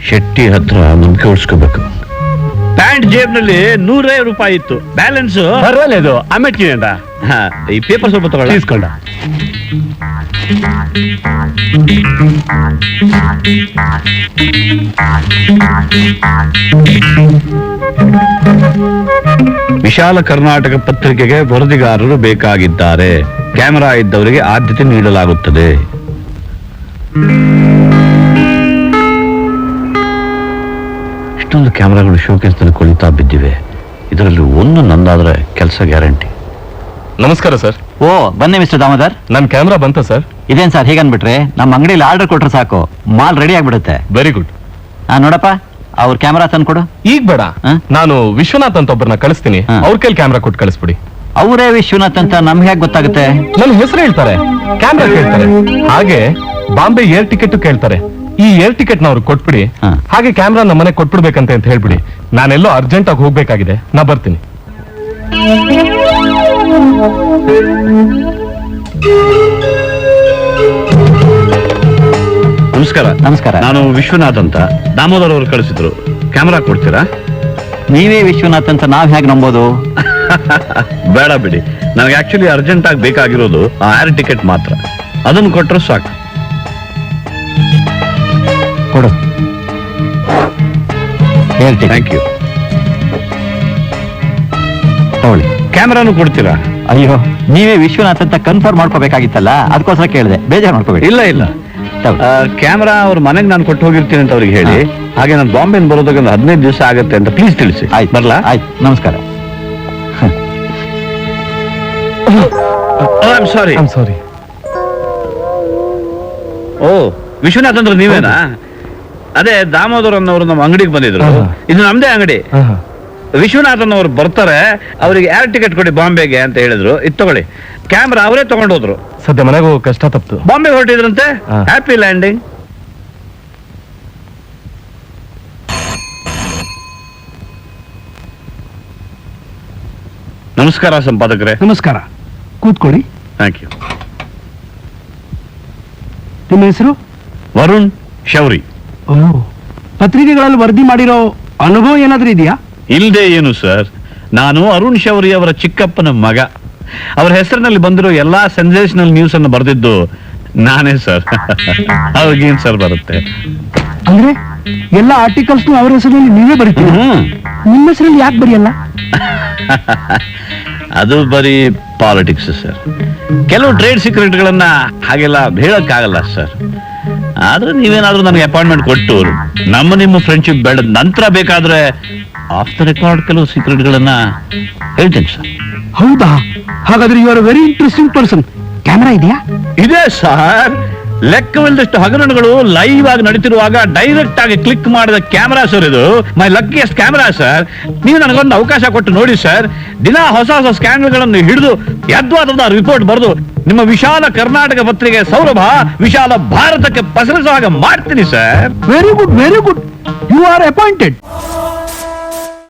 ಶೆಟ್ಟಿ ಹತ್ರ ನಂಬಿಕೆ ಉಳಿಸ್ಕೋಬೇಕು. ಪ್ಯಾಂಟ್ ಜೇಬ್ನಲ್ಲಿ 150 ರೂಪಾಯಿ ಇತ್ತು, ಬ್ಯಾಲೆನ್ಸ್ ಪರವಾಗಿಲ್ಲ. ಆಮೇಲೆ ಅಂತ ಈ ಪೇಪರ್ ಸ್ವಲ್ಪ ತಗೊಳ್ಳಿ. ಇಸ್ಕೊಂಡ. ವಿಶಾಲ ಕರ್ನಾಟಕ ಪತ್ರಿಕೆಗೆ ವರದಿಗಾರರು ಬೇಕಾಗಿದ್ದಾರೆ. ಕ್ಯಾಮೆರಾ ಇದ್ದವರಿಗೆ ಆದ್ಯತೆ ನೀಡಲಾಗುತ್ತದೆ. ಇಷ್ಟೊಂದು ಕ್ಯಾಮೆರಾಗಳು ಶೋಕೇಸ್ನಲ್ಲಿ ಕೊಳಿತಾ ಬಿದ್ದಿವೆ. ಇದರಲ್ಲಿ ಒಂದು ನಂದಾದ್ರೆ ಕೆಲಸ ಗ್ಯಾರಂಟಿ. ನಮಸ್ಕಾರ ಸರ್. ಓ ಬನ್ನಿ ಮಿಸ್ಟರ್ ದಾಮೋದರ್. ನನ್ ಕ್ಯಾಮ್ರಾ ಬಂತ ಸರ್? ಇದೇನ್ ಸರ್ ಹೀಗನ್ಬಿಟ್ರೆ, ನಮ್ಮ ಅಂಗಡಿಯಲ್ಲಿ ಆರ್ಡರ್ ಕೊಟ್ರೆ ಸಾಕು, ಮಾಲ್ ರೆಡಿ ಆಗ್ಬಿಡುತ್ತೆ. Very good. ನೋಡಪ್ಪ, ಅವ್ರ ಕ್ಯಾಮ್ರಾ ತಂದು ಕೊಡು. ಈಗ ಬೇಡ, ನಾನು ವಿಶ್ವನಾಥ್ ಅಂತ ಒಬ್ಬರನ್ನ ಕಳಿಸ್ತೀನಿ. ಅವ್ರ ಕೈಲಿ ಕ್ಯಾಮ್ರಾ ಕೊಟ್ಟು ಕಳಿಸ್ಬಿಡಿ. ಅವರೇ ವಿಶ್ವನಾಥ್ ಅಂತ ನಮ್ಗೆ ಹೇಗೆ ಗೊತ್ತಾಗುತ್ತೆ? ನನ್ನ ಹೆಸರು ಹೇಳ್ತಾರೆ, ಕ್ಯಾಮ್ರಾ ಕೇಳ್ತಾರೆ, ಹಾಗೆ ಬಾಂಬೆ ಏರ್ ಟಿಕೆಟ್ ಕೇಳ್ತಾರೆ. ಈ ಏರ್ ಟಿಕೆಟ್ ನ ಅವ್ರಿಗೆ ಕೊಟ್ಬಿಡಿ. ಹಾಗೆ ಕ್ಯಾಮ್ರಾ ನಮ್ಮ ಮನೆ ಕೊಟ್ಬಿಡ್ಬೇಕಂತ ಅಂತ ಹೇಳ್ಬಿಡಿ. ನಾನೆಲ್ಲೋ ಅರ್ಜೆಂಟ್ ಆಗಿ ಹೋಗ್ಬೇಕಾಗಿದೆ, ನಾ ಬರ್ತೀನಿ. ನಮಸ್ಕಾರ. ನಮಸ್ಕಾರ. ನಾನು ವಿಶ್ವನಾಥ್ ಅಂತ. ದಾಮೋದರ್ ಅವರು ಕಳಿಸಿದ್ರು. ಕ್ಯಾಮ್ರಾ ಕೊಡ್ತೀರಾ? ನೀವೇ ವಿಶ್ವನಾಥ್ ಅಂತ ನಾವ್ ಹೇಗೆ ನಂಬೋದು? ಬೇಡ ಬಿಡಿ, ನನಗೆ ಆಕ್ಚುಲಿ ಅರ್ಜೆಂಟ್ ಆಗಿ ಬೇಕಾಗಿರೋದು ಆ ಏರ್ ಟಿಕೆಟ್ ಮಾತ್ರ. ಅದನ್ನು ಕೊಟ್ಟರು ಸಾಕು. ಕೊಡು. Thank you. ತಗೊಳ್ಳಿ. ಕ್ಯಾಮ್ರಾನು ಕೊಡ್ತೀರಾ? ಅಯ್ಯೋ, ನೀವೇ ವಿಶ್ವನಾಥ್ ಅಂತ ಕನ್ಫರ್ಮ್ ಮಾಡ್ಕೋಬೇಕಾಗಿತ್ತಲ್ಲ, ಅದಕ್ಕೋಸ್ಕರ ಕೇಳಿದೆ. ಬೇಜಾರು ಮಾಡ್ಕೋಬೇಡಿ. ಇಲ್ಲ ಇಲ್ಲ, ಕ್ಯಾಮ್ರಾ ಅವ್ರ ಮನೆಗೆ ನಾನು ಕೊಟ್ಟು ಹೋಗಿರ್ತೀನಿ ಅಂತ ಅವ್ರಿಗೆ ಹೇಳಿ. ಹಾಗೆ ನಾನು ಬಾಂಬೆನ್ ಬರೋದಕ್ಕೆ ಒಂದು 15 ದಿವಸ ಆಗುತ್ತೆ ಅಂತ ಪ್ಲೀಸ್ ತಿಳಿಸಿ. ಆಯ್ತು, ಬರ್ಲಾ? ಆಯ್ತು, ನಮಸ್ಕಾರ. ಸಾರಿ. ಓ, ವಿಶ್ವನಾಥ್ ಅಂದ್ರೆ ನೀವೇನಾ? ಅದೇ ದಾಮೋದರ್ ಅನ್ನೋರು ನಮ್ಮ ಅಂಗಡಿಗೆ ಬಂದಿದ್ರು. ಇದು ನಮ್ದೇ ಅಂಗಡಿ. ವಿಶ್ವನಾಥನ್ ಅವ್ರು ಬರ್ತಾರೆ, ಅವರಿಗೆ ಏರ್ ಟಿಕೆಟ್ ಕೊಡಿ ಬಾಂಬೆಗೆ ಅಂತ ಹೇಳಿದ್ರು. ಇದು ತಗೊಳ್ಳಿ. ಕ್ಯಾಮ್ರಾ ಅವರೇ ತಗೊಂಡೋದ್ರು. ಸದ್ಯ ಮನೆಗೆ ಹೋಗೋ ಕಷ್ಟ ತಪ್ತು. ಬಾಂಬೆ ಹೊರಟಿದ್ರಂತೆ. Happy landing. ನಮಸ್ಕಾರ ಸಂಪಾದಕರೇ. ನಮಸ್ಕಾರ, ಕೂತ್ಕೊಳ್ಳಿ. Thank you. ನಿಮ್ಮ ಹೆಸರು? ವರುಣ್ ಶೌರಿ. ಪತ್ರಿಕೆಗಳಲ್ಲಿ ವರದಿ ಮಾಡಿರೋ ಅನುಭವ ಏನಾದ್ರೂ ಇದೆಯಾ? ಇಲ್ದೇ ಏನು ಸರ್, ನಾನು ಅರುಣ್ ಶೌರಿ ಅವರ ಚಿಕ್ಕಪ್ಪನ ಮಗ. ಅವರ ಹೆಸರಿನಲ್ಲಿ ಬಂದಿರೋ ಎಲ್ಲಾ ಸೆನ್ಸೇಷನಲ್ ನ್ಯೂಸ್ ಅನ್ನು ಬರೆದಿದ್ದು ನಾನೇ ಸರ್. ಅವ್ರಿಗೇನ್ ಸರ್ ಬರುತ್ತೆ? ಅಂದ್ರೆ ಎಲ್ಲ ಆರ್ಟಿಕಲ್ಸ್ ಅವರ ಹೆಸರಲ್ಲಿ ನೀವೇ ಬರೀತೀರಿ? ನಿಮ್ಮ ಹೆಸರಲ್ಲಿ ಯಾಕೆ ಬರೆಯಲ್ಲ? ಅದು ಬರೀ ಪಾಲಿಟಿಕ್ಸ್ ಸರ್. ಕೆಲವು ಟ್ರೇಡ್ ಸೀಕ್ರೆಟ್ಗಳನ್ನ ಹಾಗೆಲ್ಲ ಹೇಳಕ್ಕಾಗಲ್ಲ ಸರ್. ಆದ್ರೆ ನೀವೇನಾದ್ರೂ ನನಗೆ ಅಪಾಯಿಂಟ್ಮೆಂಟ್ ಕೊಟ್ಟು ನಿಮ್ಮ ಫ್ರೆಂಡ್ಶಿಪ್ ಬೆಳೆದ ನಂತರ ಬೇಕಾದ್ರೆ ಆಫ್ ದ ರೆಕಾರ್ಡ್ ಕೆಲವು ಸೀಕ್ರೆಟ್ಗಳನ್ನ ಹೇಳ್ತೇನೆ ಸರ್. ಹೌದಾ? ಹಾಗಾದ್ರೆ you are very interesting person. Camera ಇದೆಯಾ? ಇದೆ ಸರ್. ಲೆಕ್ಕವಿಲ್ಲದಷ್ಟು ಹಗರಣಗಳು ಲೈವ್ ಆಗಿ ನಡೀತಿರುವಾಗ ಡೈರೆಕ್ಟ್ ಆಗಿ ಕ್ಲಿಕ್ ಮಾಡಿದ ಕ್ಯಾಮೆರಾ ಸರ್ ಇದು. My luckiest camera sir. ನೀವು ನನಗೊಂದು ಅವಕಾಶ ಕೊಟ್ಟು ನೋಡಿ ಸರ್. ದಿನ ಹೊಸ ಹೊಸ ಸ್ಕ್ಯಾನ್ಗಳನ್ನು ಹಿಡಿದು ಯದ್ವಾದ ರಿಪೋರ್ಟ್ ಬರೆದು ನಿಮ್ಮ ವಿಶಾಲ ಕರ್ನಾಟಕ ಪತ್ರಿಕೆ ಸೌರಭ ವಿಶಾಲ ಭಾರತಕ್ಕೆ ಪಸರಿಸುವ ಹಾಗೆ ಮಾಡ್ತೀನಿ sir. Very good, very good. You are appointed.